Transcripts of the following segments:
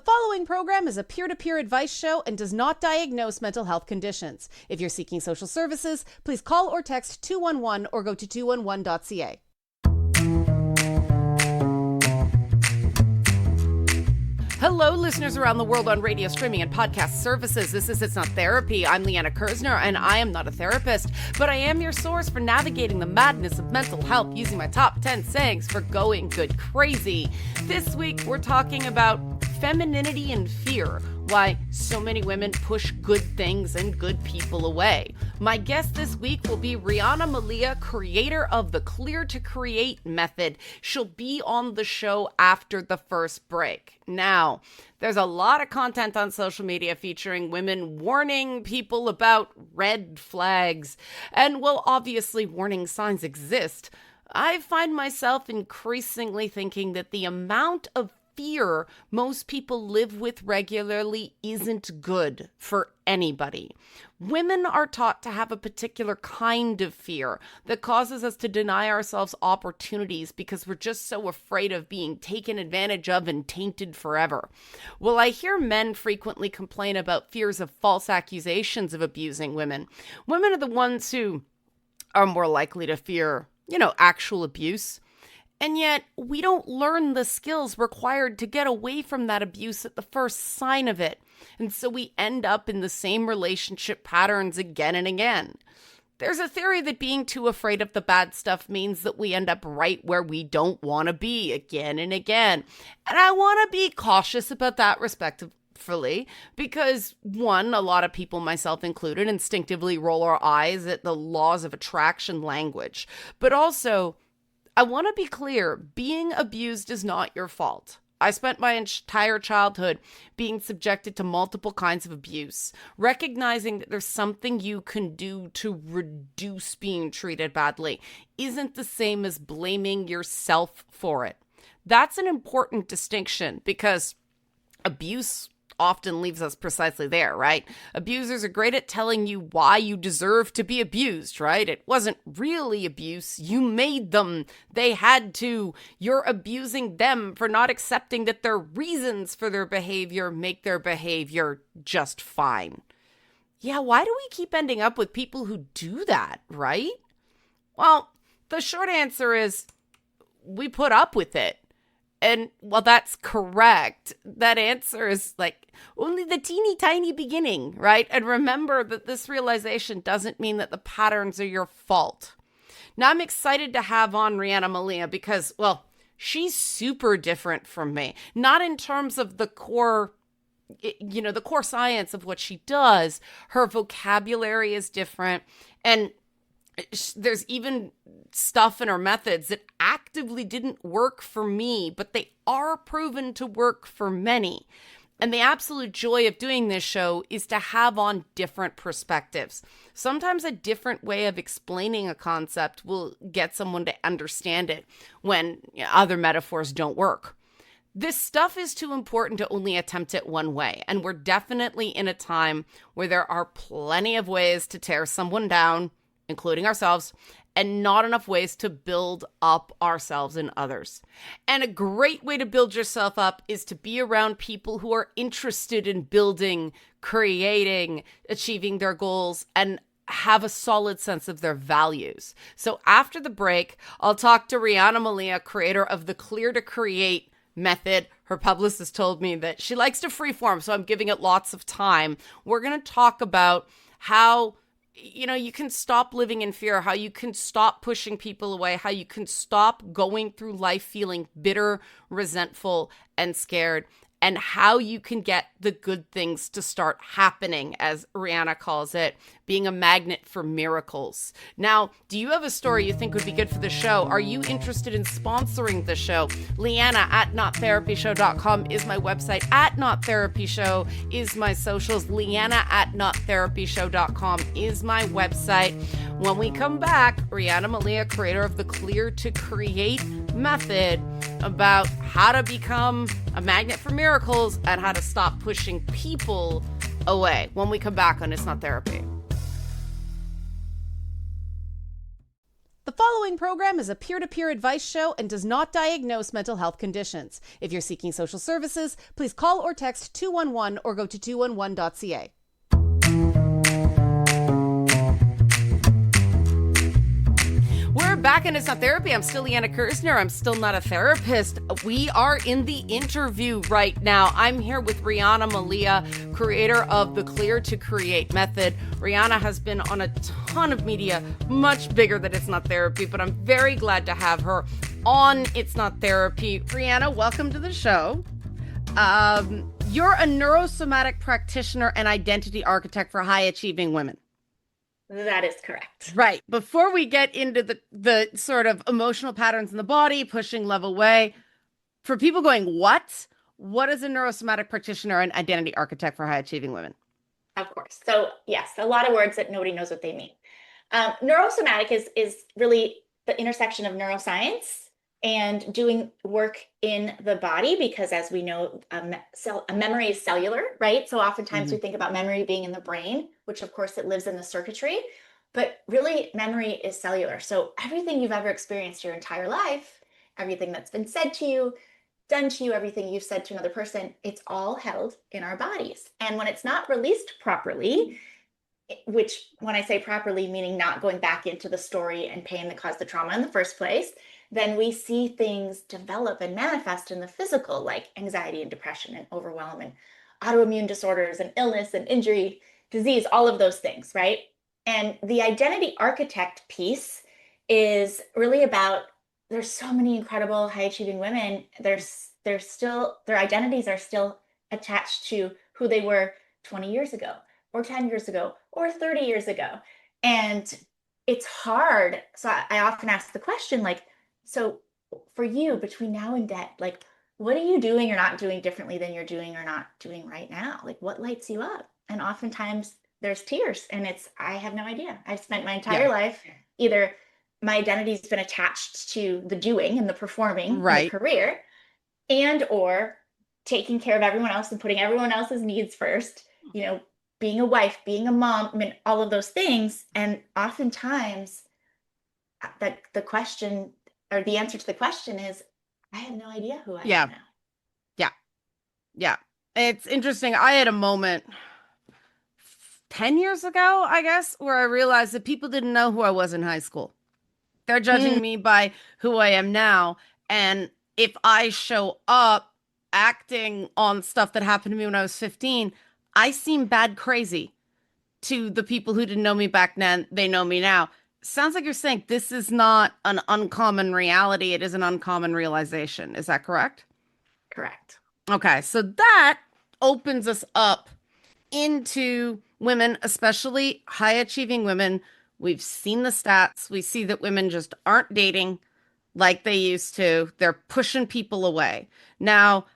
following program is a peer-to-peer advice show and does not diagnose mental health conditions. If you're seeking social services, please call or text 211 or go to 211.ca. Hello, listeners around the world on radio, streaming, and podcast services. This is It's Not Therapy. I'm Liana and I am not a therapist, but I am your source for navigating the madness of mental health using my top 10 sayings for going good crazy. This week, we're talking about femininity and fear, why so many women push good things and good people away. My guest this week will be Riana Malia, creator of the Clear to Create method. She'll be on the show after the first break. Now, there's a lot of content on social media featuring women warning people about red flags. And while obviously warning signs exist, I find myself increasingly thinking that the amount of fear most people live with regularly isn't good for anybody. Women are taught to have a particular kind of fear that causes us to deny ourselves opportunities because we're just so afraid of being taken advantage of and tainted forever. Well, I hear men frequently complain about fears of false accusations of abusing women. Women are the ones who are more likely to fear, actual abuse. And yet, we don't learn the skills required to get away from that abuse at the first sign of it. And so we end up in the same relationship patterns again and again. There's a theory that being too afraid of the bad stuff means that we end up right where we don't want to be again and again. And I want to be cautious about that respectively, because one, a lot of people, myself included, instinctively roll our eyes at the laws of attraction language. But also, I want to be clear, being abused is not your fault. I spent my entire childhood being subjected to multiple kinds of abuse. Recognizing that there's something you can do to reduce being treated badly isn't the same as blaming yourself for it. That's an important distinction because abuse often leaves us precisely there, right? Abusers are great at telling you why you deserve to be abused, right? It wasn't really abuse. You made them. They had to. You're abusing them for not accepting that their reasons for their behavior make their behavior just fine. Yeah, why do we keep ending up with people who do that, right? Well, the short answer is we put up with it. And while that's correct, that answer is only the teeny tiny beginning, right? And remember that this realization doesn't mean that the patterns are your fault. Now, I'm excited to have on Riana Malia because, she's super different from me. Not in terms of the core, the core science of what she does. Her vocabulary is different. And there's even stuff in her methods that actively didn't work for me, but they are proven to work for many. And the absolute joy of doing this show is to have on different perspectives. Sometimes a different way of explaining a concept will get someone to understand it when other metaphors don't work. This stuff is too important to only attempt it one way. And we're definitely in a time where there are plenty of ways to tear someone down, including ourselves, and not enough ways to build up ourselves and others. And a great way to build yourself up is to be around people who are interested in building, creating, achieving their goals, and have a solid sense of their values. So after the break, I'll talk to Riana Malia, creator of the Clear to Create method. Her publicist told me that she likes to freeform, so I'm giving it lots of time. We're going to talk about how you can stop living in fear, how you can stop pushing people away, how you can stop going through life feeling bitter, resentful, and scared, and how you can get the good things to start happening, as Riana calls it, being a magnet for miracles. Now, do you have a story you think would be good for the show? Are you interested in sponsoring the show? Liana at nottherapyshow.com is my website. At nottherapyshow is my socials. Liana at nottherapyshow.com is my website. When we come back, Riana Malia, creator of the Clear to Create method, about how to become a magnet for miracles and how to stop pushing people away when we come back on It's Not Therapy. The following program is a peer-to-peer advice show and does not diagnose mental health conditions. If you're seeking social services, please call or text 211 or go to 211.ca. We're back and it's not therapy. I'm still Liana Malia. I'm still not a therapist. We are in the interview right now. I'm here with Riana Malia, creator of the Clear to Create method. Riana has been on a ton of media, much bigger than It's Not Therapy, but I'm very glad to have her on It's Not Therapy. Riana, welcome to the show. You're a neurosomatic practitioner and identity architect for high-achieving women. That is correct. Right. Before we get into the sort of emotional patterns in the body, pushing love away, for people going, what? What is a neurosomatic practitioner and identity architect for high-achieving women? Of course. So yes, a lot of words that nobody knows what they mean. Neurosomatic is really the intersection of neuroscience and doing work in the body, because as we know, a memory is cellular, right? So oftentimes we think about memory being in the brain, which of course it lives in the circuitry, but really memory is cellular. So everything you've ever experienced your entire life, everything that's been said to you, done to you, everything you've said to another person, it's all held in our bodies. And when it's not released properly, which when I say properly, meaning not going back into the story and pain that caused the trauma in the first place, then we see things develop and manifest in the physical, like anxiety and depression and overwhelm and autoimmune disorders and illness and injury, disease, all of those things, right? And the identity architect piece is really about, there's so many incredible high achieving women. Their identities are still attached to who they were 20 years ago or 10 years ago or 30 years ago. And it's hard. So I often ask the question, like, so for you between now and death, like, what are you doing or not doing differently than you're doing or not doing right now? Like, what lights you up? And oftentimes there's tears, and I have no idea. I've spent my entire life, either my identity's been attached to the doing and the performing, right, and the career, and or taking care of everyone else and putting everyone else's needs first, being a wife, being a mom, I mean, all of those things. And oftentimes that the question or the answer to the question is, I have no idea who I am now. Yeah. It's interesting. I had a moment 10 years ago, I guess, where I realized that people didn't know who I was in high school. They're judging me by who I am now. And if I show up acting on stuff that happened to me when I was 15, I seem bad crazy to the people who didn't know me back then. They know me now. Sounds like you're saying this is not an uncommon reality. It is an uncommon realization. Is that correct? Correct. Okay, so that opens us up into women, especially high achieving women. We've seen the stats. We see that women just aren't dating like they used to. They're pushing people away. Now,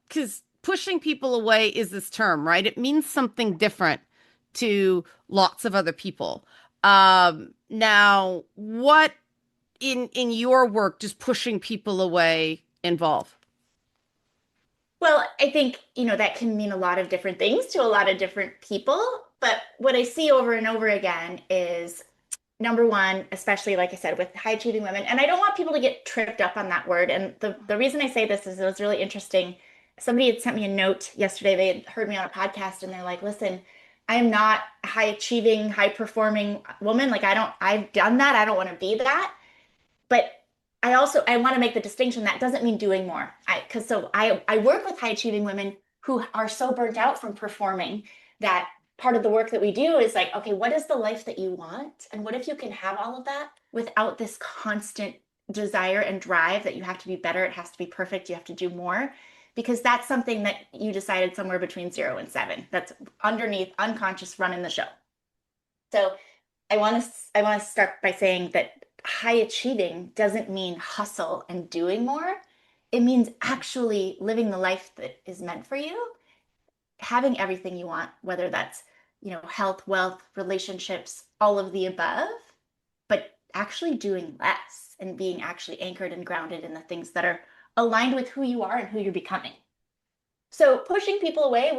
because pushing people away is this term, right? It means something different to lots of other people. Now, what in your work does pushing people away involve? Well, I think, that can mean a lot of different things to a lot of different people. But what I see over and over again is, number one, especially like I said, with high achieving women, and I don't want people to get tripped up on that word. And the reason I say this is it was really interesting. Somebody had sent me a note yesterday. They had heard me on a podcast and they're like, listen, I am not a high achieving, high performing woman. Like I've done that. I don't want to be that. But I want to make the distinction that doesn't mean doing more. I work with high achieving women who are so burnt out from performing that part of the work that we do is like, okay, what is the life that you want? And what if you can have all of that without this constant desire and drive that you have to be better, it has to be perfect, you have to do more? Because that's something that you decided somewhere between 0 and 7. That's underneath unconscious running the show. So I want to start by saying that high achieving doesn't mean hustle and doing more. It means actually living the life that is meant for you, having everything you want, whether that's, health, wealth, relationships, all of the above, but actually doing less and being actually anchored and grounded in the things that are aligned with who you are and who you're becoming. So pushing people away,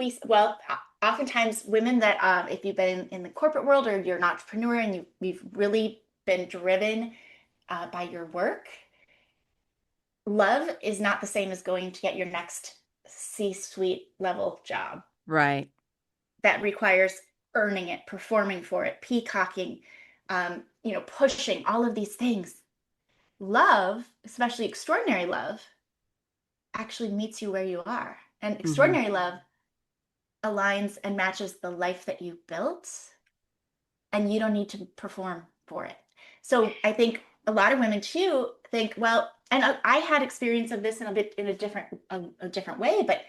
oftentimes women that, if you've been in the corporate world or you're an entrepreneur and you've really been driven by your work, love is not the same as going to get your next C-suite level job. Right. That requires earning it, performing for it, peacocking, pushing all of these things. Love, especially extraordinary love, actually meets you where you are. And Mm-hmm. extraordinary love aligns and matches the life that you built, and you don't need to perform for it. So I think a lot of women too think, well, and I had experience of this in a different way, but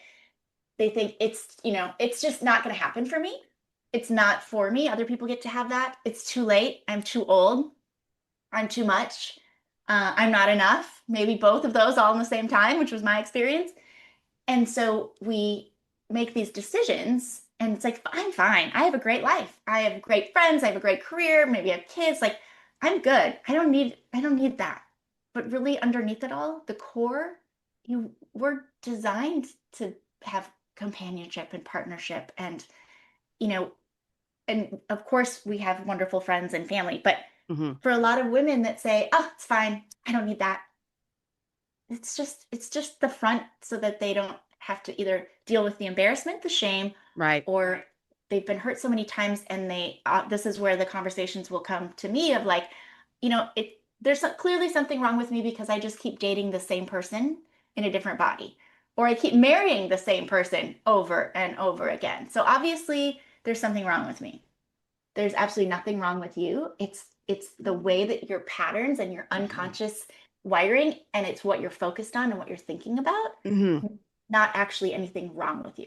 they think it's just not going to happen for me. It's not for me. Other people get to have that. It's too late. I'm too old. I'm too much. I'm not enough. Maybe both of those all in the same time, which was my experience. And so we make these decisions, and it's like, I'm fine. I have a great life. I have great friends. I have a great career. Maybe I have kids. Like, I'm good. I don't need that. But really underneath it all, the core, you were designed to have companionship and partnership and, you know, and of course we have wonderful friends and family, but Mm-hmm. for a lot of women that say, "Oh, it's fine. I don't need that." It's just the front so that they don't have to either deal with the embarrassment, the shame, Right. or they've been hurt so many times, and they this is where the conversations will come to me of like, there's clearly something wrong with me because I just keep dating the same person in a different body, or I keep marrying the same person over and over again. So obviously there's something wrong with me. There's absolutely nothing wrong with you. It's the way that your patterns and your unconscious wiring, and it's what you're focused on and what you're thinking about, Mm-hmm. not actually anything wrong with you.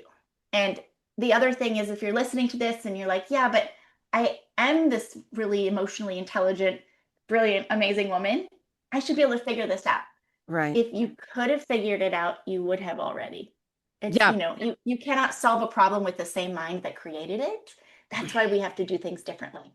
And the other thing is, if you're listening to this and you're like, yeah, but I am this really emotionally intelligent, brilliant, amazing woman, I should be able to figure this out. Right. If you could have figured it out, you would have already. It's, Yeah. you cannot solve a problem with the same mind that created it. That's why we have to do things differently.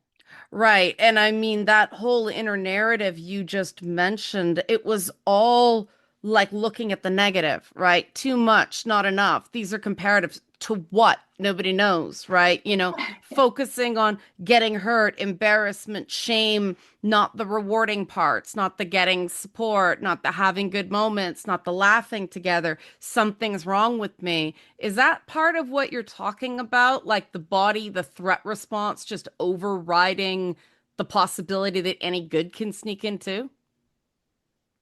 Right. And I mean, that whole inner narrative you just mentioned, it was all like looking at the negative, right? Too much, not enough. These are comparatives to what? Nobody knows, right? Focusing on getting hurt, embarrassment, shame, not the rewarding parts, not the getting support, not the having good moments, not the laughing together. Something's wrong with me. Is that part of what you're talking about? Like the body, the threat response, just overriding the possibility that any good can sneak into?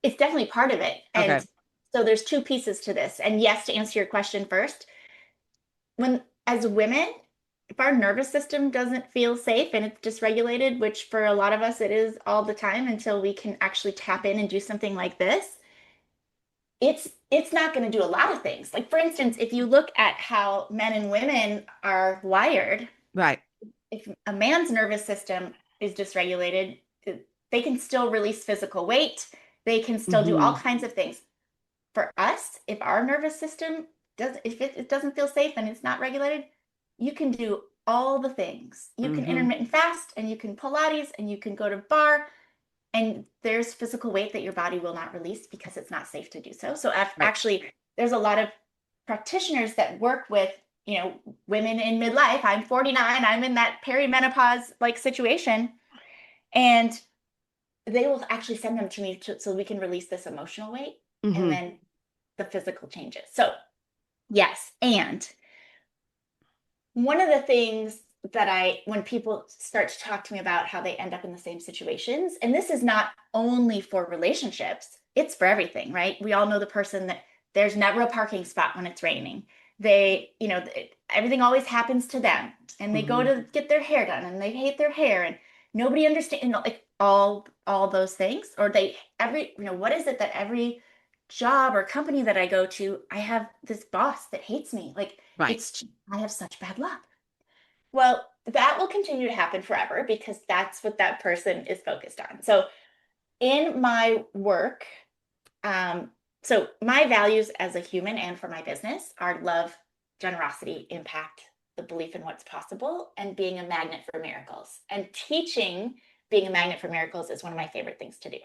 It's definitely part of it. Okay. And so there's two pieces to this. And yes, to answer your question first, when as women, if our nervous system doesn't feel safe and it's dysregulated, which for a lot of us it is all the time until we can actually tap in and do something like this, it's not going to do a lot of things. Like for instance, if you look at how men and women are wired, Right. if a man's nervous system is dysregulated, they can still release physical weight, they can still do all Mm-hmm. kinds of things. For us, if our nervous system if it doesn't feel safe and it's not regulated, you can do all the things. You can Mm-hmm. intermittent fast and you can Pilates and you can go to bar, and there's physical weight that your body will not release because it's not safe to do so. So Right. actually, there's a lot of practitioners that work with, women in midlife. I'm 49, I'm in that perimenopause like situation, and they will actually send them to me so we can release this emotional weight, and Mm-hmm. then the physical changes. So yes, and one of the things that when people start to talk to me about how they end up in the same situations, and this is not only for relationships, it's for everything, right? We all know the person that there's never a parking spot when it's raining. Everything always happens to them, and they go Mm-hmm. to get their hair done and they hate their hair, and nobody understands, like all those things. Or what is it that every job or company that I go to, I have this boss that hates me. Like, Right. I have such bad luck. Well, that will continue to happen forever because that's what that person is focused on. So in my work, um, so my values as a human and for my business are love, generosity, impact, the belief in what's possible, and being a magnet for miracles. And teaching being a magnet for miracles is one of my favorite things to do.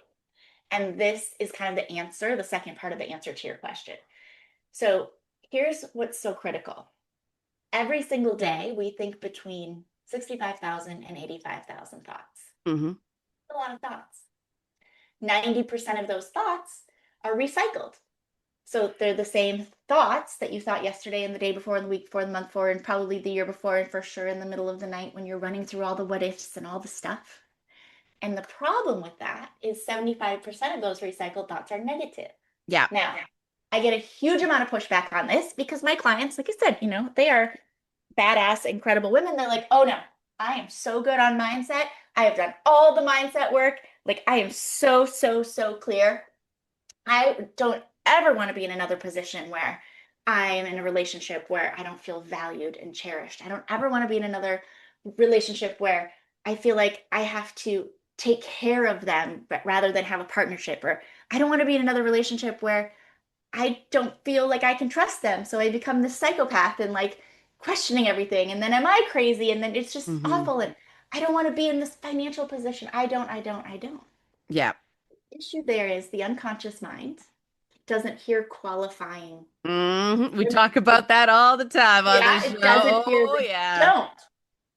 And this is kind of the second part of the answer to your question. So here's what's so critical. Every single day, we think between 65,000 and 85,000 thoughts. Mm-hmm. A lot of thoughts. 90% of those thoughts are recycled. So they're the same thoughts that you thought yesterday and the day before and the week before and the month before and probably the year before and for sure in the middle of the night when you're running through all the what ifs and all the stuff. And the problem with that is 75% of those recycled thoughts are negative. Yeah. Now, I get a huge amount of pushback on this because my clients, like I said, they are badass, incredible women. They're like, oh no, I am so good on mindset. I have done all the mindset work. Like, I am so, so, so clear. I don't ever want to be in another position where I'm in a relationship where I don't feel valued and cherished. I don't ever want to be in another relationship where I feel like I have to take care of them, but rather than have a partnership. Or I don't want to be in another relationship where I don't feel like I can trust them. So I become this psychopath and like questioning everything. And then am I crazy? And then it's just Hmm. awful. And I don't want to be in this financial position. I don't. Yeah. The issue there is the unconscious mind doesn't hear qualifying. We talk about that all the time on Yeah, this show. it doesn't hear Oh, the yeah. don't.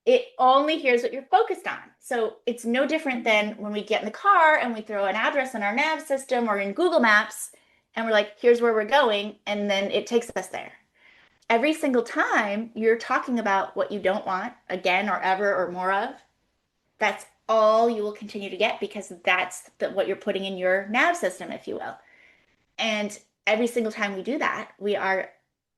It only hears what you're focused on. So it's no different than when we get in the car and we throw an address in our nav system or in Google Maps and we're like, here's where we're going, and then it takes us there. Every single time you're talking about what you don't want again or ever or more of, that's all you will continue to get because that's what you're putting in your nav system, if you will. And every single time we do that, we are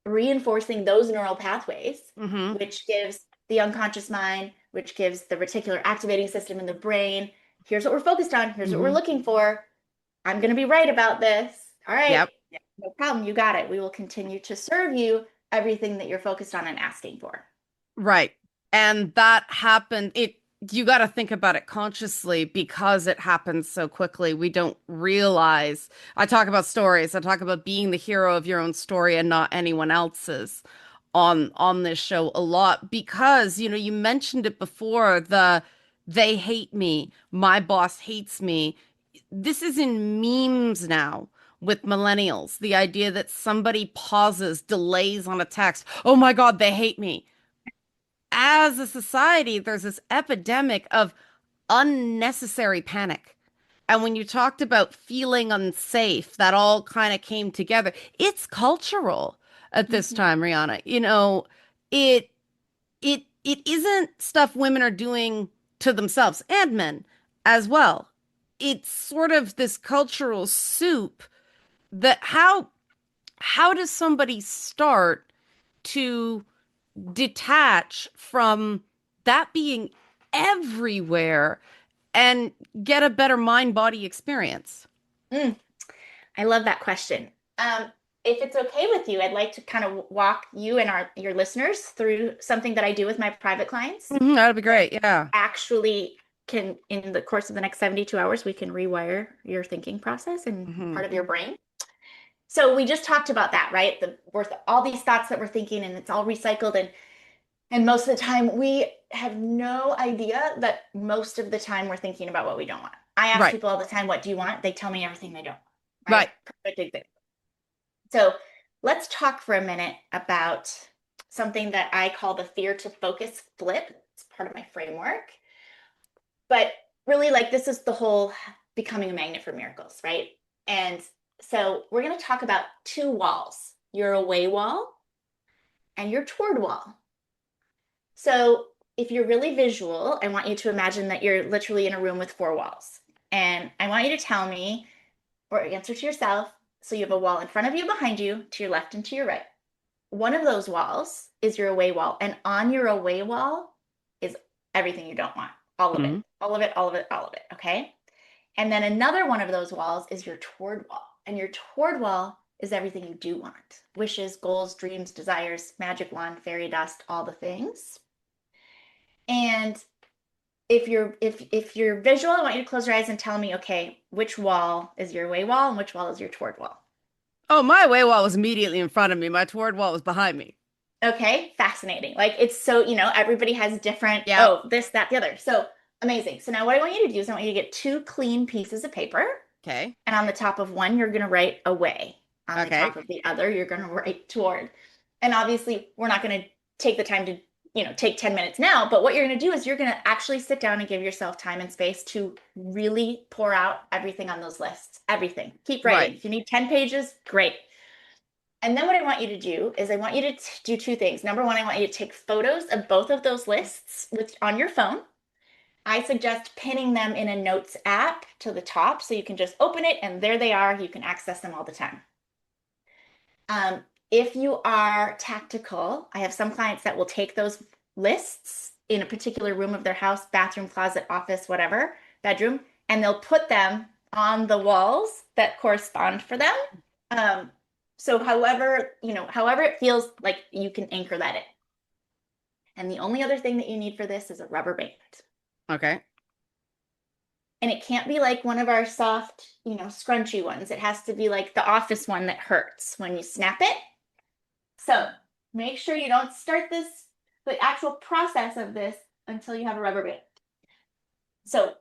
reinforcing those neural pathways, Hmm. which gives the unconscious mind, which gives the reticular activating system in the brain. Here's what we're focused on. Here's what we're Hmm. looking for. I'm going to be right about this. All right. Yep. Yeah, no problem. You got it. We will continue to serve you everything that you're focused on and asking for. Right. And that happened. You got to think about it consciously because it happens so quickly. We don't realize. I talk about stories. I talk about being the hero of your own story and not anyone else's on this show a lot because, you mentioned it before, they hate me, my boss hates me. This is in memes now with millennials. The idea that somebody pauses, delays on a text. Oh my God, they hate me. As a society, there's this epidemic of unnecessary panic. And when you talked about feeling unsafe, that all kind of came together. It's cultural at this Mhm. time, Rihanna. It it isn't stuff women are doing to themselves and men as well. It's sort of this cultural soup that how does somebody start to detach from that being everywhere and get a better mind body experience? Mm, I love that question. If it's okay with you, I'd like to kind of walk you and your listeners through something that I do with my private clients That'd be that great. Yeah. actually can, in the course of the next 72 hours, we can rewire your thinking process and Hmm. part of your brain. So we just talked about that, right? All these thoughts that we're thinking and it's all recycled and most of the time we have no idea that most of the time we're thinking about what we don't want. I ask Right. people all the time, what do you want? They tell me everything they don't, right? Right. Perfect example. So let's talk for a minute about something that I call the fear to focus flip. It's part of my framework. But really, like, this is the whole becoming a magnet for miracles, right? And so we're going to talk about two walls, your away wall and your toward wall. So if you're really visual, I want you to imagine that you're literally in a room with four walls. And I want you to tell me or answer to yourself. So you have a wall in front of you, behind you, to your left and to your right. One of those walls is your away wall. And on your away wall is everything you don't want. All of it, Mhm. all of it, all of it, all of it. Okay. And then another one of those walls is your toward wall. And your toward wall is everything you do want: wishes, goals, dreams, desires, magic wand, fairy dust, all the things. And if you're visual, I want you to close your eyes and tell me, okay, which wall is your away wall and which wall is your toward wall? Oh, my away wall was immediately in front of me. My toward wall was behind me. Okay, fascinating. Like, it's so, everybody has different, Yep. oh, this, that, the other. So amazing. So now what I want you to do is I want you to get two clean pieces of paper. Okay. And on the top of one, you're going to write away. On the Okay. top of the other, you're going to write toward. And obviously, we're not going to take the time to take 10 minutes now, but what you're going to do is you're going to actually sit down and give yourself time and space to really pour out everything on those lists. Everything. Keep writing. Right. If you need 10 pages, great. And then what I want you to do is I want you to do two things. Number one, I want you to take photos of both of those lists on your phone. I suggest pinning them in a notes app to the top so you can just open it and there they are. You can access them all the time. If you are tactical, I have some clients that will take those lists in a particular room of their house, bathroom, closet, office, whatever, bedroom, and they'll put them on the walls that correspond for them. So however it feels like you can anchor that in. And the only other thing that you need for this is a rubber band. Okay. And it can't be like one of our soft, scrunchy ones. It has to be like the office one that hurts when you snap it. So make sure you don't start the actual process of this until you have a rubber band. So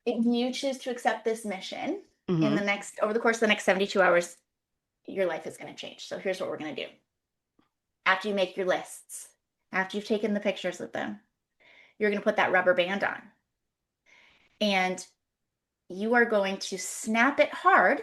if you choose to accept this mission over the course of the next 72 hours, your life is going to change. So here's what we're going to do. After you make your lists, after you've taken the pictures of them, you're going to put that rubber band on. And you are going to snap it hard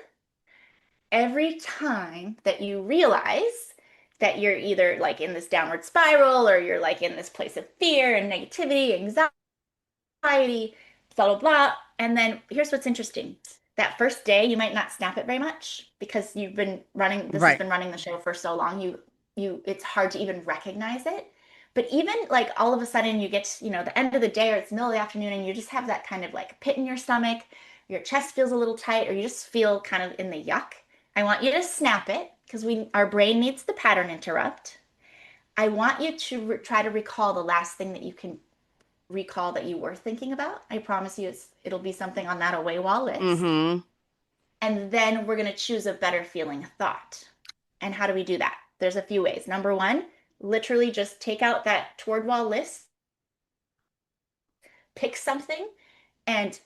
every time that you realize that you're either like in this downward spiral or you're like in this place of fear and negativity, anxiety, blah, blah, blah. And then here's what's interesting. That first day, you might not snap it very much because you've been running, this has been running the show for so long, it's hard to even recognize it. But even like all of a sudden you get, the end of the day or it's the middle of the afternoon and you just have that kind of like pit in your stomach, your chest feels a little tight, or you just feel kind of in the yuck. I want you to snap it because our brain needs the pattern interrupt. I want you to try to recall the last thing that you can recall that you were thinking about. I promise you it'll be something on that away wall list. And then we're going to choose a better feeling thought. And how do we do that? There's a few ways. Number one, literally just take out that toward wall list, pick something, and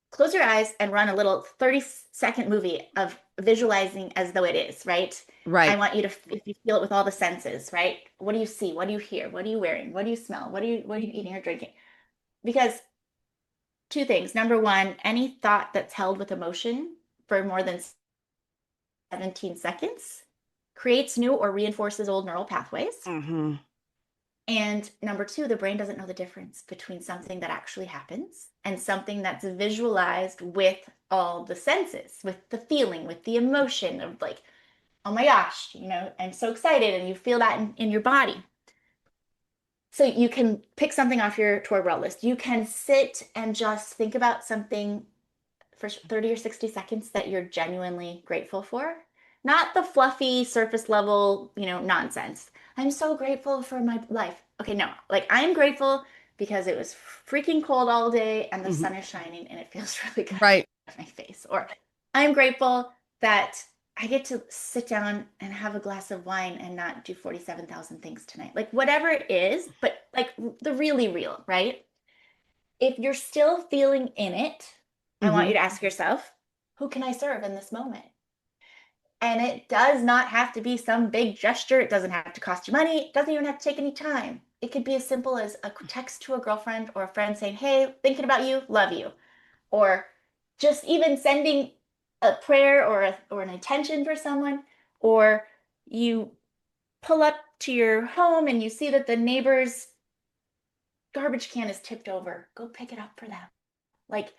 close your eyes and run a little 30-second movie of visualizing as though it is, right? Right. I want you to, if you feel it with all the senses, right? What do you see? What do you hear? What are you wearing? What do you smell? What are you eating or drinking? Because two things. Number one, any thought that's held with emotion for more than 17 seconds creates new or reinforces old neural pathways. And number two, the brain doesn't know the difference between something that actually happens and something that's visualized with all the senses, with the feeling, with the emotion of like, oh my gosh, I'm so excited, and you feel that in your body. So you can pick something off your toward wall list. You can sit and just think about something for 30 or 60 seconds that you're genuinely grateful for. Not the fluffy surface level, nonsense. I'm so grateful for my life. Okay, no, like I'm grateful because it was freaking cold all day and the sun is shining and it feels really good on my face. Or I'm grateful that I get to sit down and have a glass of wine and not do 47,000 things tonight. Like whatever it is, but like the really real, right? If you're still feeling in it, I want you to ask yourself, who can I serve in this moment? And it does not have to be some big gesture. It doesn't have to cost you money. It doesn't even have to take any time. It could be as simple as a text to a girlfriend or a friend saying, hey, thinking about you, love you. Or just even sending a prayer or an intention for someone. Or you pull up to your home and you see that the neighbor's garbage can is tipped over. Go pick it up for them. Like,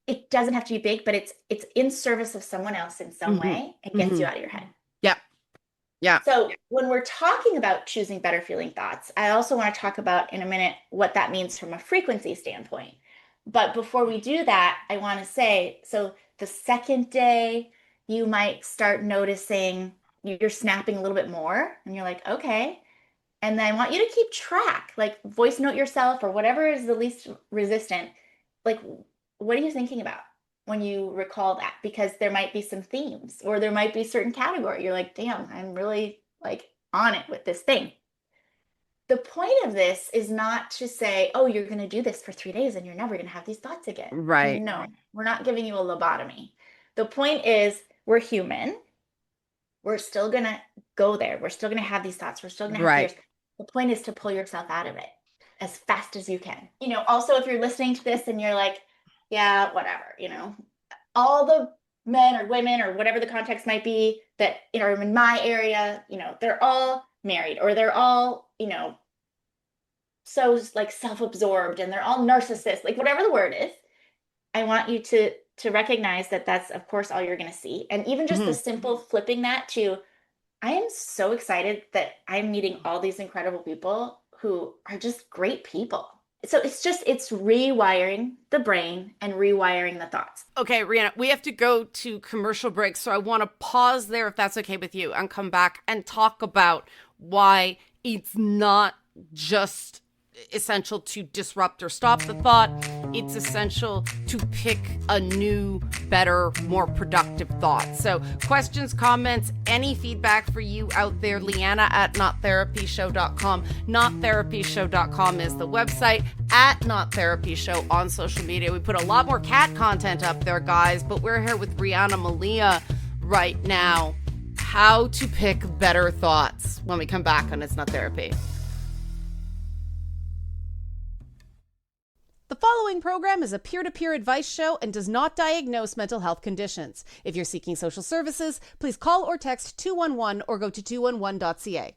it doesn't have to be big, but it's in service of someone else in some way. It gets you out of your head. Yeah. So when we're talking about choosing better feeling thoughts, I also want to talk about in a minute what that means from a frequency standpoint. But before we do that, I want to say, so the second day, you might start noticing you're snapping a little bit more and you're like, okay. And then I want you to keep track, like voice note yourself or whatever is the least resistant. Like, what are you thinking about when you recall that? Because there might be some themes or there might be certain category. You're like, damn, I'm really like on it with this thing. The point of this is not to say, oh, you're going to do this for 3 days and you're never going to have these thoughts again. Right. No, we're not giving you a lobotomy. The point is we're human. We're still going to go there. We're still going to have these thoughts. We're still going to have fears. The point is to pull yourself out of it as fast as you can. Also, if you're listening to this and you're like, yeah, whatever, all the men or women or whatever the context might be that are in my area, they're all married or they're all, so like self-absorbed and they're all narcissists, like whatever the word is. I want you to recognize that that's of course all you're going to see. And even just the simple flipping that to, I am so excited that I'm meeting all these incredible people who are just great people. So it's rewiring the brain and rewiring the thoughts. Okay, Riana, we have to go to commercial break. So I want to pause there if that's okay with you and come back and talk about why it's not just essential to disrupt or stop the thought. It's essential to pick a new, better, more productive thought. So questions, comments, any feedback for you out there, Liana at nottherapyshow.com. Nottherapyshow.com is the website, at nottherapyshow on social media. We put a lot more cat content up there, guys, but we're here with Riana Malia right now. How to pick better thoughts when we come back on It's Not Therapy. The following program is a peer-to-peer advice show and does not diagnose mental health conditions. If you're seeking social services, please call or text 211 or go to 211.ca.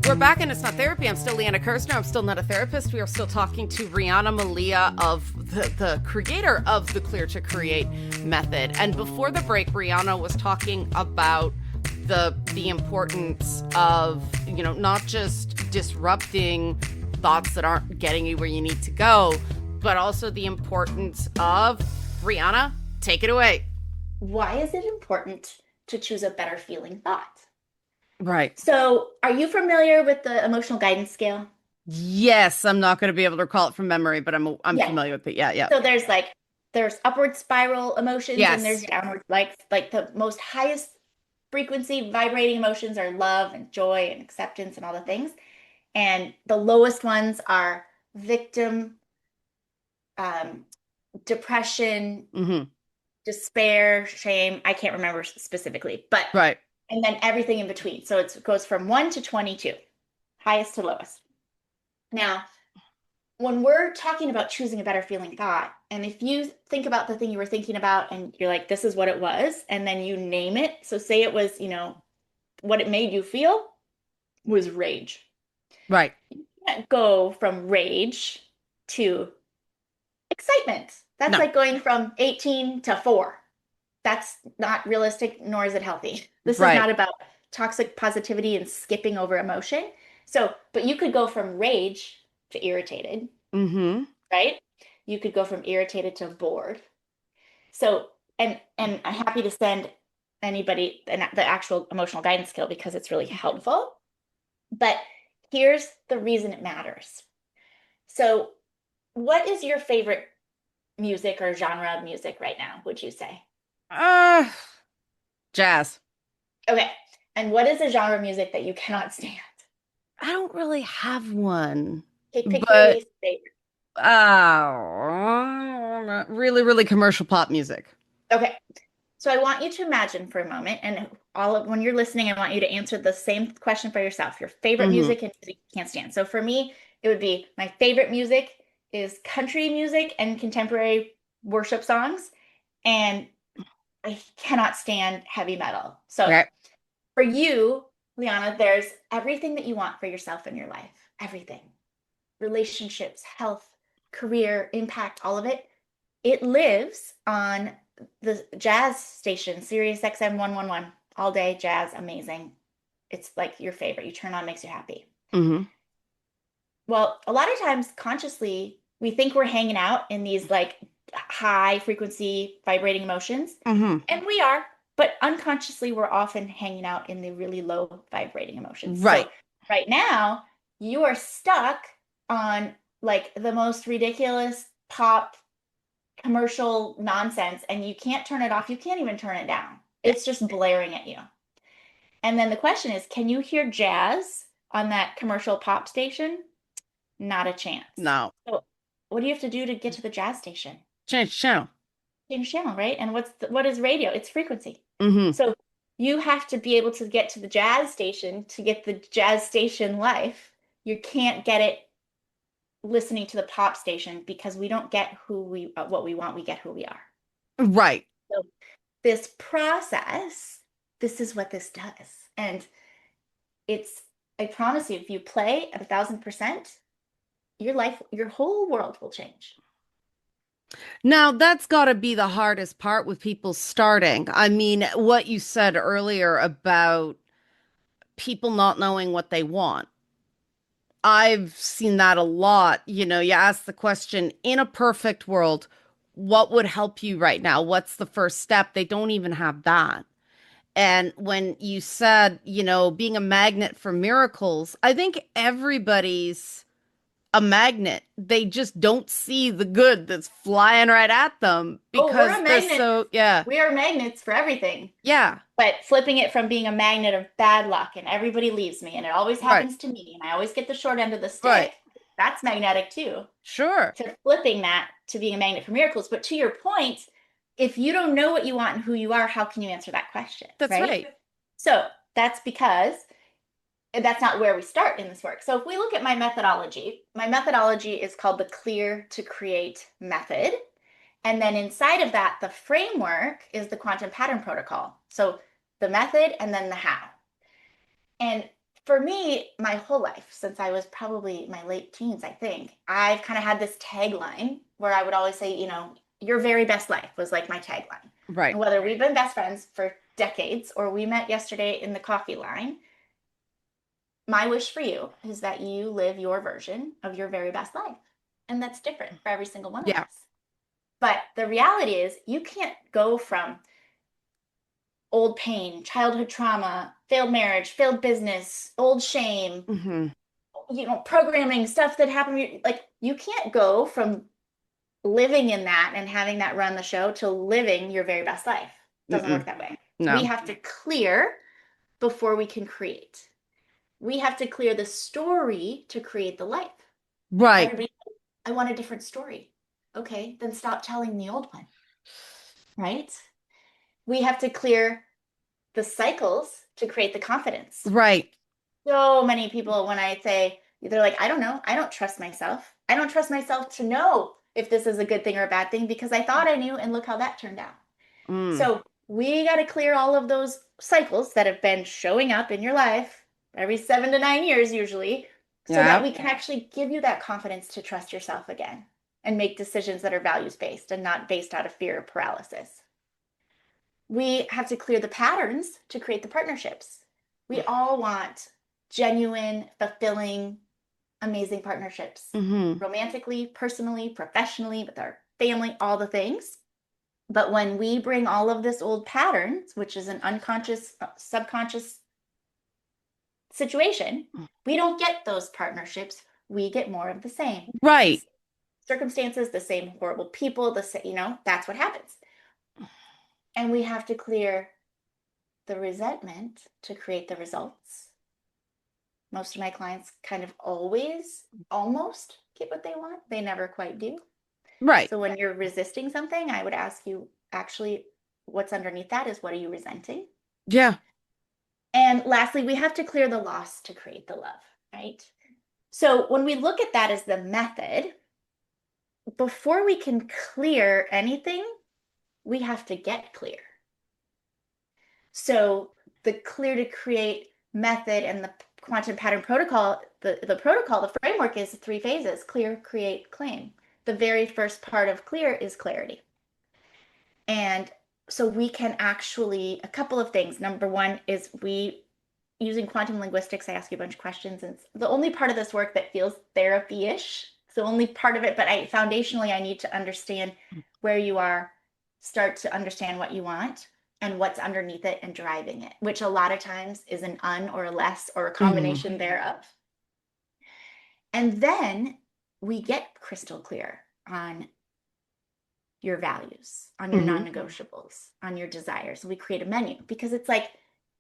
We're back and It's Not Therapy. I'm still Liana Kersner. I'm still not a therapist. We are still talking to Riana Malia, of the creator of the Clear to Create method. And before the break, Riana was talking about the importance of, not just disrupting thoughts that aren't getting you where you need to go, but also the importance of, Riana, take it away. Why is it important to choose a better feeling thought? Right. So are you familiar with the emotional guidance scale? Yes, I'm not going to be able to recall it from memory, but I'm familiar with it. Yeah. So there's upward spiral emotions, yes, and there's downward, like the most highest frequency vibrating emotions are love and joy and acceptance and all the things. And the lowest ones are victim, depression, despair, shame. I can't remember specifically, but right. And then everything in between. So it goes from 1 to 22, highest to lowest. Now, when we're talking about choosing a better feeling thought, and if you think about the thing you were thinking about and you're like, this is what it was, and then you name it. So say it was, what it made you feel was rage. Right. You can't go from rage to excitement. That's like going from 18 to 4. That's not realistic, nor is it healthy. This is not about toxic positivity and skipping over emotion. So, but you could go from rage to irritated, right? You could go from irritated to bored. So, and I'm happy to send anybody the actual emotional guidance skill because it's really helpful. But here's the reason it matters. So, what is your favorite music or genre of music right now, would you say? Jazz. Okay. And what is a genre of music that you cannot stand? I don't really have one. Okay, pick your least favorite. Really, really commercial pop music. Okay. So I want you to imagine for a moment, and when you're listening, I want you to answer the same question for yourself. Your favorite music and music you can't stand. So for me, it would be my favorite music is country music and contemporary worship songs. And I cannot stand heavy metal. So for you, Liana, there's everything that you want for yourself in your life. Everything. Relationships, health, career, impact, all of it. It lives on the jazz station, Sirius XM 111. All day, jazz, amazing. It's like your favorite. You turn on, makes you happy. Well, a lot of times consciously, we think we're hanging out in these like high frequency vibrating emotions. And we are, but unconsciously we're often hanging out in the really low vibrating emotions. Right. So right now you are stuck on like the most ridiculous pop commercial nonsense and you can't turn it off. You can't even turn it down. It's just blaring at you. And then the question is, can you hear jazz on that commercial pop station? Not a chance. No. So what do you have to do to get to the jazz station? Change channel. Change channel, right? And what is radio? It's frequency. Mm-hmm. So You have to be able to get to the jazz station to get the jazz station life. You can't get it listening to the pop station because we don't get what we want, we get who we are. Right. So this process, this is what this does. And it's, I promise you, if you play at 1,000%, your life, your whole world will change. Now, that's got to be the hardest part with people starting. I mean, what you said earlier about people not knowing what they want. I've seen that a lot. You ask the question, in a perfect world, what would help you right now? What's the first step? They don't even have that. And when you said, being a magnet for miracles, I think everybody's a magnet. They just don't see the good that's flying right at them Oh, we're because a they're magnet. so, yeah, We are magnets for everything. yeah, But flipping it from being a magnet of bad luck and everybody leaves me and it always right, happens to me and I always get the short end of the right, stick, that's magnetic too. sure. To flipping that to being a magnet for miracles. But to your point, if you don't know what you want and who you are, how can you answer that question, That's right? right. So that's because that's not where we start in this work. So if we look at my methodology is called the Clear to Create method. And then inside of that, the framework is the quantum pattern protocol. So the method and then the how. And for me, my whole life, since I was probably my late teens, I think, I've kind of had this tagline where I would always say, your very best life was like my tagline. Right. And whether we've been best friends for decades or we met yesterday in the coffee line, my wish for you is that you live your version of your very best life. And that's different for every single one of Yeah. us. But the reality is, you can't go from old pain, childhood trauma, failed marriage, failed business, old shame, Hmm. programming stuff that happened. Like, you can't go from living in that and having that run the show to living your very best life. Doesn't Mm-mm. work that way. We No. have to clear before we can create. We have to clear the story to create the life. Right. Everybody, I want a different story. Okay, then stop telling the old one, right? We have to clear the cycles to create the confidence. Right. So many people, when I say, they're like, I don't know. I don't trust myself. I don't trust myself to know if this is a good thing or a bad thing because I thought I knew and look how that turned out. Mm. So we got to clear all of those cycles that have been showing up in your life every 7 to 9 years, usually, so that Yeah. we can actually give you that confidence to trust yourself again and make decisions that are values based and not based out of fear or paralysis. We have to clear the patterns to create the partnerships. We all want genuine, fulfilling, amazing partnerships, Hmm. romantically, personally, professionally, with our family, all the things. But when we bring all of this old patterns, which is an unconscious, subconscious situation, we don't get those partnerships. We get more of the same. Right. Circumstances, the same horrible people, the same, that's what happens. And we have to clear the resentment to create the results. Most of my clients kind of always almost get what they want. They never quite do. Right. So when you're resisting something, I would ask you, actually, what's underneath that is, what are you resenting? Yeah. And lastly, we have to clear the loss to create the love, right? So when we look at that as the method, before we can clear anything, we have to get clear. So the clear to create method and the quantum pattern protocol, the framework is 3 phases: clear, create, claim. The very first part of clear is clarity. And so we can actually, a couple of things. Number one is, using quantum linguistics, I ask you a bunch of questions. And it's the only part of this work that feels therapy-ish. It's the only part of it, but foundationally, I need to understand where you are, start to understand what you want and what's underneath it and driving it, which a lot of times is an or a less or a Hmm. combination thereof. And then we get crystal clear on your values, on your Hmm. non-negotiables, on your desires. We create a menu because it's like,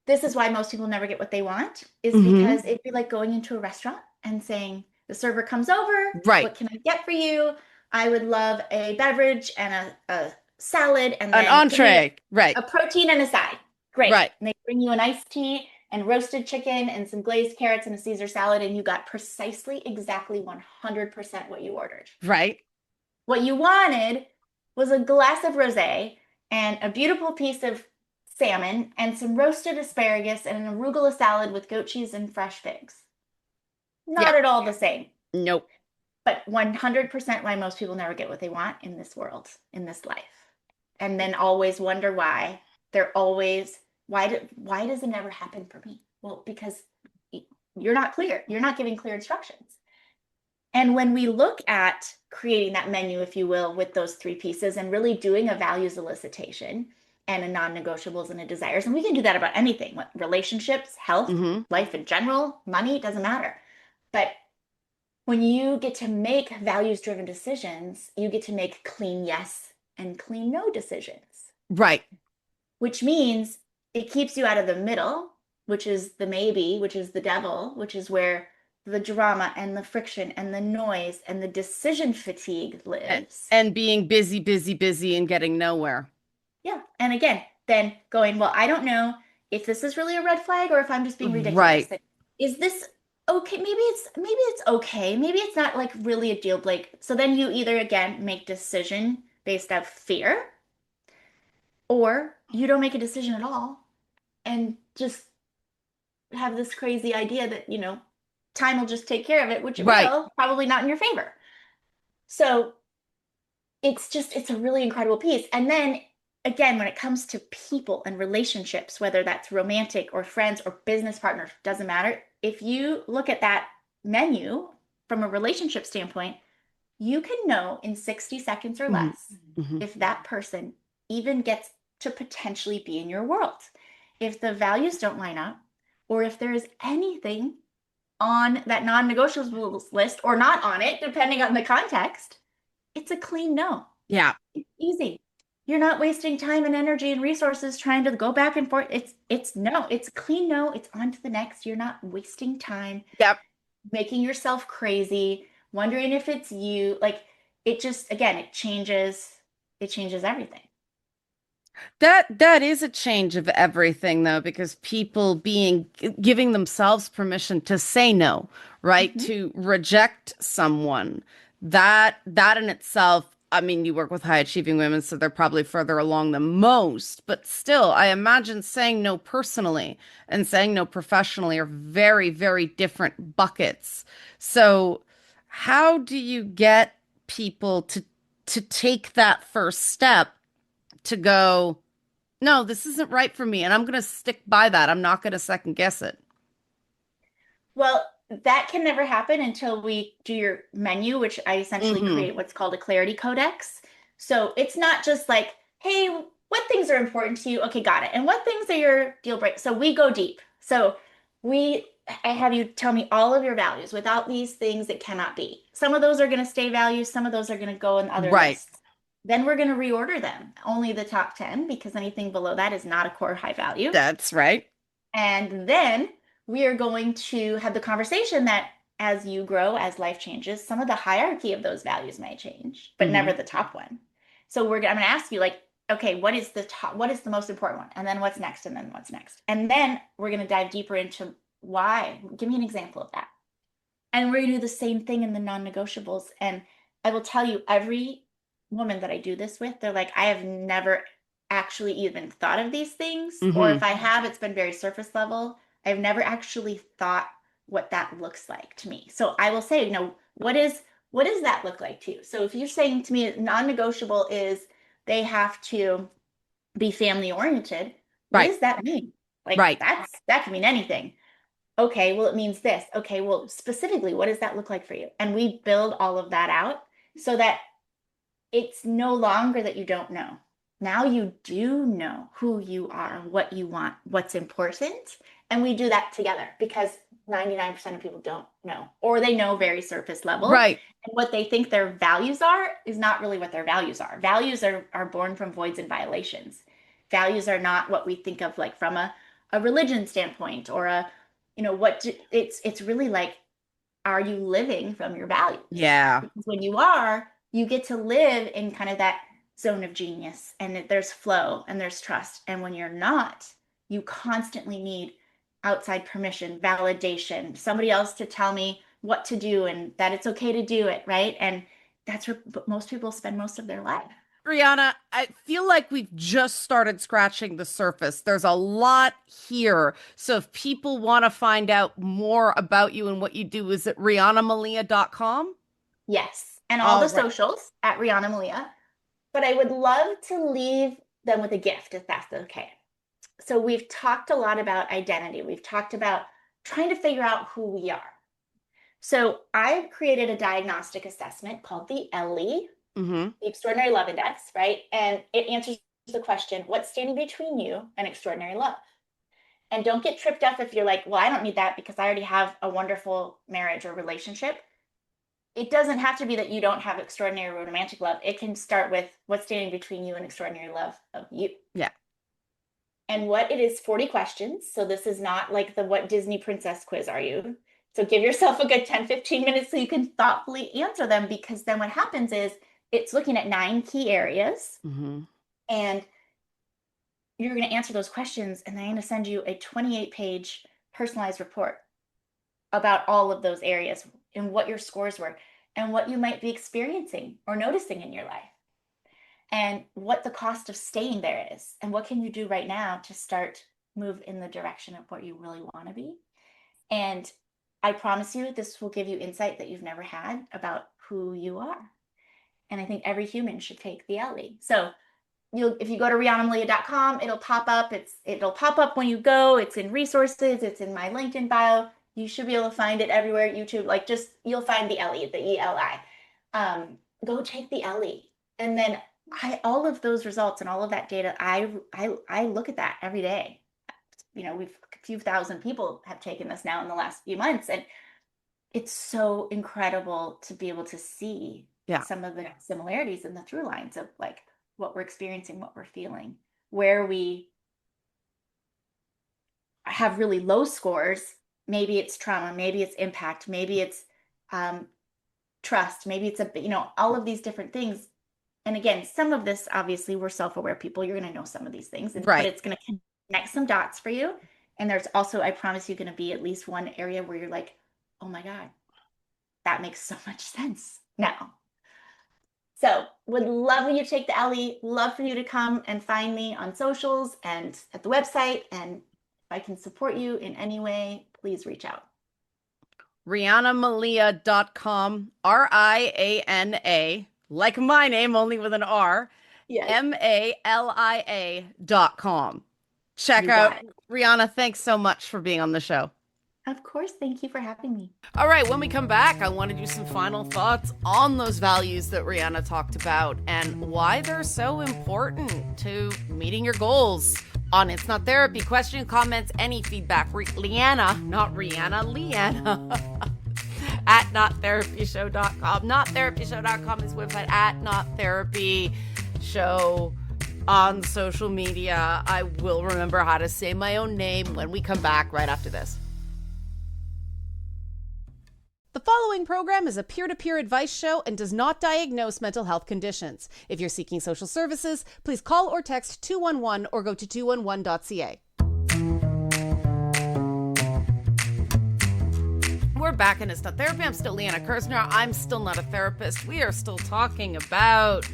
this is why most people never get what they want, is Hmm. because it'd be like going into a restaurant and saying, the server comes over, Right. what can I get for you? I would love a beverage and a salad, and An then give me entree. Right. a protein and a side. Great. Right. And they bring you an iced tea and roasted chicken and some glazed carrots and a Caesar salad, and you got precisely exactly 100% what you ordered. Right. What you wanted was a glass of rosé and a beautiful piece of salmon and some roasted asparagus and an arugula salad with goat cheese and fresh figs. Yeah. Not at all the same, Nope. but 100% why most people never get what they want in this world, in this life. And then always wonder why. They're always, why does it never happen for me? Well, because you're not clear. You're not giving clear instructions. And when we look at creating that menu, if you will, with those three pieces and really doing a values elicitation and a non-negotiables and a desires, and we can do that about anything, what relationships, health, Mm-hmm. life in general, money, it doesn't matter. But when you get to make values-driven decisions, you get to make clean yes and clean no decisions, Right. which means it keeps you out of the middle, which is the maybe, which is the devil, which is where the drama and the friction and the noise and the decision fatigue And, lives. and being busy, busy, busy and getting nowhere. Yeah. And again, then going, well, I don't know if this is really a red flag or if I'm just being ridiculous. Right. Is this okay? Maybe it's okay. Maybe it's not like really a deal breaker. So then you either again make decision based off fear, or you don't make a decision at all and just have this crazy idea that, time will just take care of it, which it Right. will, probably not in your favor. So it's a really incredible piece. And then again, when it comes to people and relationships, whether that's romantic or friends or business partners, doesn't matter. If you look at that menu from a relationship standpoint, you can know in 60 seconds or Mm-hmm. less Mm-hmm. if that person even gets to potentially be in your world. If the values don't line up, or if there is anything on that non-negotiables list or not on it, depending on the context, it's a clean no. Yeah. It's easy. You're not wasting time and energy and resources trying to go back and forth. It's no. It's clean no. It's on to the next. You're not wasting time Yep. making yourself crazy, wondering if it's you. Like it just again, it changes everything. That is a change of everything though, because people giving themselves permission to say no, right? Mhm. To reject someone. That in itself, I mean, you work with high achieving women, so they're probably further along than most, but still, I imagine saying no personally and saying no professionally are very, very different buckets. So, how do you get people to take that first step to go, no, this isn't right for me, and I'm going to stick by that. I'm not going to second guess it. Well, that can never happen until we do your menu, which I essentially Hmm. create what's called a clarity codex. So it's not just like, hey, what things are important to you? Okay, got it. And what things are your deal break? So we go deep. So I have you tell me all of your values. Without these things, it cannot be. Some of those are going to stay values, some of those are going to go in other Right. lists. Then we're going to reorder them, only the top 10, because anything below that is not a core high value. That's right. And then we are going to have the conversation that as you grow, as life changes, some of the hierarchy of those values may change, but Hmm. never the top one. So I'm going to ask you like, okay, what is the most important one? And then what's next? And then what's next? And then we're going to dive deeper into why. Give me an example of that. And we're going to do the same thing in the non-negotiables. And I will tell you, every woman that I do this with, they're like, I have never actually even thought of these things. Or Hmm. if I have, it's been very surface level. I've never actually thought what that looks like to me. So I will say, what does that look like to you? So if you're saying to me non-negotiable is they have to be family oriented, what Right. does that mean? Like Right. that can mean anything. Okay, well, it means this. Okay, well, specifically, what does that look like for you? And we build all of that out so that it's no longer that you don't know. Now you do know who you are, what you want, what's important. And we do that together because 99% of people don't know, or they know very surface level. Right. And what they think their values are is not really what their values are. Values are born from voids and violations. Values are not what we think of like from a religion standpoint or it's really like, are you living from your values? Yeah. Because when you are, you get to live in kind of that zone of genius and there's flow and there's trust. And when you're not, you constantly need outside permission, validation, somebody else to tell me what to do and that it's okay to do it, right? And that's where most people spend most of their life. Riana, I feel like we've just started scratching the surface. There's a lot here. So if people want to find out more about you and what you do, is it rianamalia.com? Yes. And all All the right. socials at Riana Malia. But I would love to leave them with a gift if that's okay. So we've talked a lot about identity. We've talked about trying to figure out who we are. So I've created a diagnostic assessment called the ELLI, Mm-hmm. the Extraordinary Love Index, right? And it answers the question, what's standing between you and extraordinary love? And don't get tripped up if you're like, well, I don't need that because I already have a wonderful marriage or relationship. It doesn't have to be that you don't have extraordinary romantic love. It can start with what's standing between you and extraordinary love of you. Yeah. And what it is 40 questions. So this is not like the what Disney princess quiz are you? So give yourself a good 10-15 minutes so you can thoughtfully answer them, because then what happens is it's looking at 9 key areas, Mm-hmm. and you're going to answer those questions, and they're going to send you a 28-page personalized report about all of those areas and what your scores were and what you might be experiencing or noticing in your life and what the cost of staying there is and what can you do right now to start move in the direction of what you really want to be. And I promise you this will give you insight that you've never had about who you are. And I think every human should take the ELLI. So if you go to rianamalia.com, it'll pop up when you go. It's in resources, it's in my LinkedIn bio. You should be able to find it everywhere. YouTube, like just you'll find the ELLI, the ELI. Go take the ELLI, and then all of those results and all of that data, I look at that every day. We've a few thousand people have taken this now in the last few months, and it's so incredible to be able to see some of the similarities and the through lines of like what we're experiencing, what we're feeling, where we have really low scores. Maybe it's trauma, maybe it's impact, maybe it's trust, maybe it's all of these different things. And again, some of this, obviously, we're self-aware people. You're going to know some of these things, but it's going to connect some dots for you. And there's also, I promise you, going to be at least one area where you're like, oh my God, that makes so much sense now. So would love you to take the ELLI, love for you to come and find me on socials and at the website. And if I can support you in any way, please reach out. rianamalia.com, Riana, like my name, only with an R, Yes. Malia.com. Check out Riana. Thanks so much for being on the show. Of course. Thank you for having me. All right. When we come back, I want to do some final thoughts on those values that Riana talked about and why they're so important to meeting your goals. On It's Not Therapy, questions, comments, any feedback. Liana, not Riana, Liana. At nottherapyshow.com. Nottherapyshow.com is website at nottherapyshow on social media. I will remember how to say my own name when we come back right after this. The following program is a peer-to-peer advice show and does not diagnose mental health conditions. If you're seeking social services, please call or text 211 or go to 211.ca. We're back in It's Not Therapy. I'm still Liana Kersner. I'm still not a therapist. We are still talking about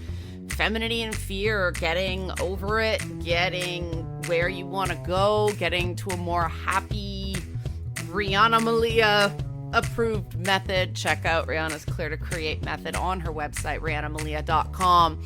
femininity and fear, getting over it, getting where you want to go, getting to a more happy Riana Malia approved method. Check out Riana's Clear to Create method on her website, rianamalia.com.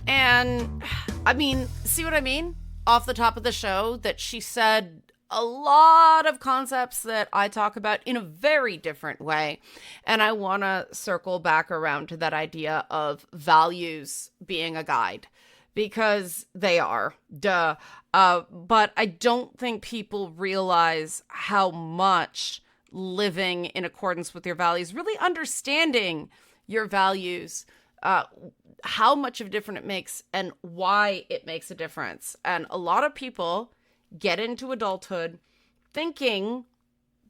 And I mean, see what I mean? Off the top of the show, that she said a lot of concepts that I talk about in a very different way. And I want to circle back around to that idea of values being a guide, because they are, duh. But I don't think people realize how much living in accordance with your values, really understanding your values, how much of a difference it makes and why it makes a difference. And a lot of people get into adulthood thinking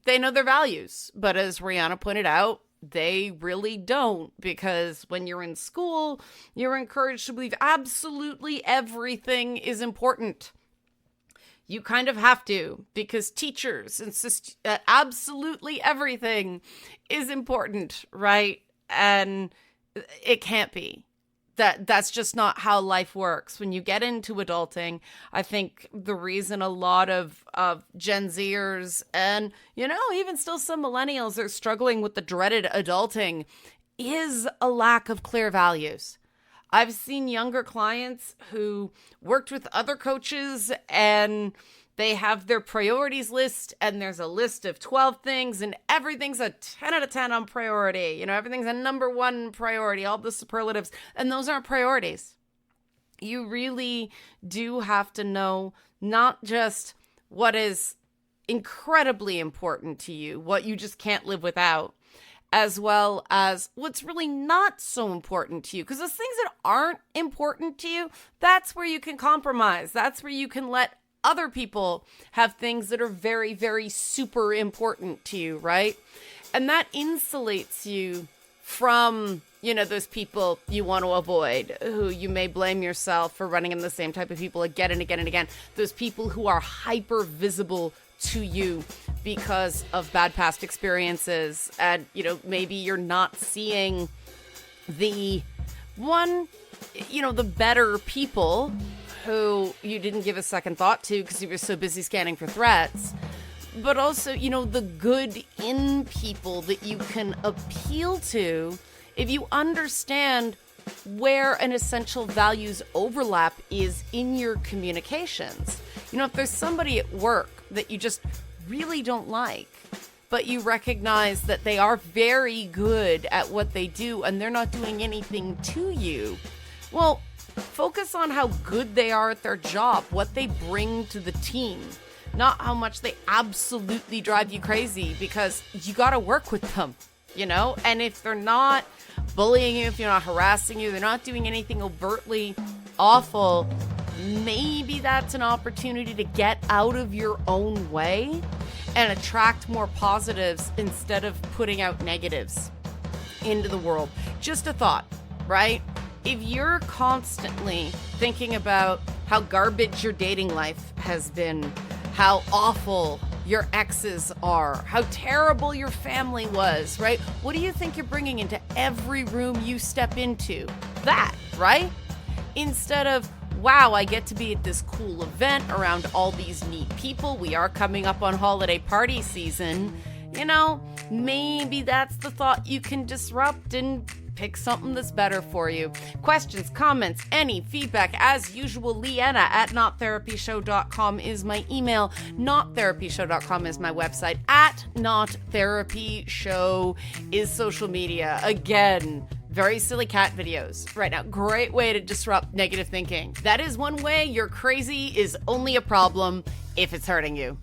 they know their values. But as Riana pointed out, they really don't, because when you're in school, you're encouraged to believe absolutely everything is important. You kind of have to, because teachers insist that absolutely everything is important, right? And it can't be. That's just not how life works. When you get into adulting, I think the reason a lot of Gen Zers and, even still some millennials are struggling with the dreaded adulting is a lack of clear values. I've seen younger clients who worked with other coaches and they have their priorities list, and there's a list of 12 things, and everything's a 10 out of 10 on priority. Everything's a number one priority, all the superlatives, and those aren't priorities. You really do have to know not just what is incredibly important to you, what you just can't live without, as well as what's really not so important to you. Because those things that aren't important to you, that's where you can compromise. That's where you can let other people have things that are very, very super important to you, right? And that insulates you from, those people you want to avoid, who you may blame yourself for running in the same type of people again and again and again. Those people who are hyper visible to you because of bad past experiences. And, maybe you're not seeing the better people who you didn't give a second thought to because you were so busy scanning for threats, but also, the good in people that you can appeal to if you understand where an essential values overlap is in your communications. If there's somebody at work that you just really don't like, but you recognize that they are very good at what they do and they're not doing anything to you, well, focus on how good they are at their job, what they bring to the team, not how much they absolutely drive you crazy, because you got to work with them, And if they're not bullying you, if they're not harassing you, they're not doing anything overtly awful, maybe that's an opportunity to get out of your own way and attract more positives instead of putting out negatives into the world. Just a thought, right? If you're constantly thinking about how garbage your dating life has been, how awful your exes are, how terrible your family was, right? What do you think you're bringing into every room you step into? That, right? Instead of, wow, I get to be at this cool event around all these neat people. We are coming up on holiday party season. Maybe that's the thought you can disrupt and pick something that's better for you. Questions, comments, any feedback, as usual, Liana at nottherapyshow.com is my email. Nottherapyshow.com is my website. At nottherapyshow is social media. Again, very silly cat videos right now. Great way to disrupt negative thinking. That is one way your crazy is only a problem if it's hurting you.